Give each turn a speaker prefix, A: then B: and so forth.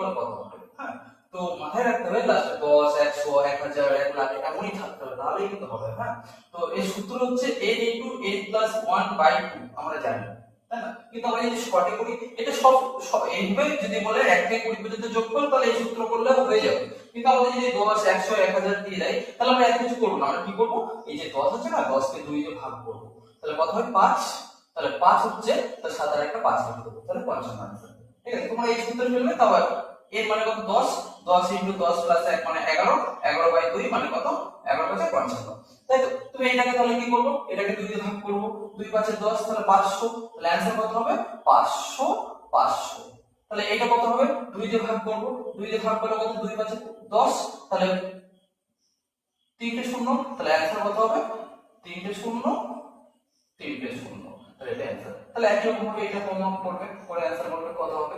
A: এগুলো কত হবে। হ্যাঁ, তো মাথায় রাখতে হবে লাস্টে 10, 100, 1000, 1 লাখ এমনই থাকতে হবে, তাহলেই কিন্তু হবে। হ্যাঁ, তো এর সূত্র হচ্ছে n * n + 1/2 আমরা জানি, তাই না? কিন্তু আমরা যদি শর্টে করি, এটা সব এইভাবে যদি বলে 1 থেকে 20 পর্যন্ত যোগফল, তাহলে এই সূত্র করলে হয়ে যাবে। কিন্তু আমাদের যদি 10, 100, 1000 দিয়ে দেয়, তাহলে আমরা এত কিছু করব না। আমরা কি করব, এই যে 10 আছে না, 10 কে 2 দিয়ে ভাগ করব, তাহলে কত হয় 5। তাহলে 5 হচ্ছে, তাহলে সাথে একটা 5 লিখে দেবো, তাহলে 55 आंसर। ঠিক আছে, তোমরা এই সূত্র ফেলবে, তাহলে এর মানে কত 10, 10 * 10 + 1 মানে 11, 11/2 মানে কত 11 × 55। তাই তো, তুমি এটাকে তাহলে কি করব, এটাকে 2 দিয়ে ভাগ করব, 2 × 5 = 10, তাহলে 500। তাহলে आंसर কত হবে 500, 500। তাহলে এটা কত হবে, 2 দিয়ে ভাগ করব, 2 দিয়ে ভাগ করলে কত, 2 × 5 = 10, তাহলে 3টে শূন্য, তাহলে आंसर কত হবে 3টে শূন্য, 3টে শূন্য, তাহলে এটা आंसर। তাহলে একই রকম ভাবে এটা প্রমাণ করবে, করে आंसर করবে কত হবে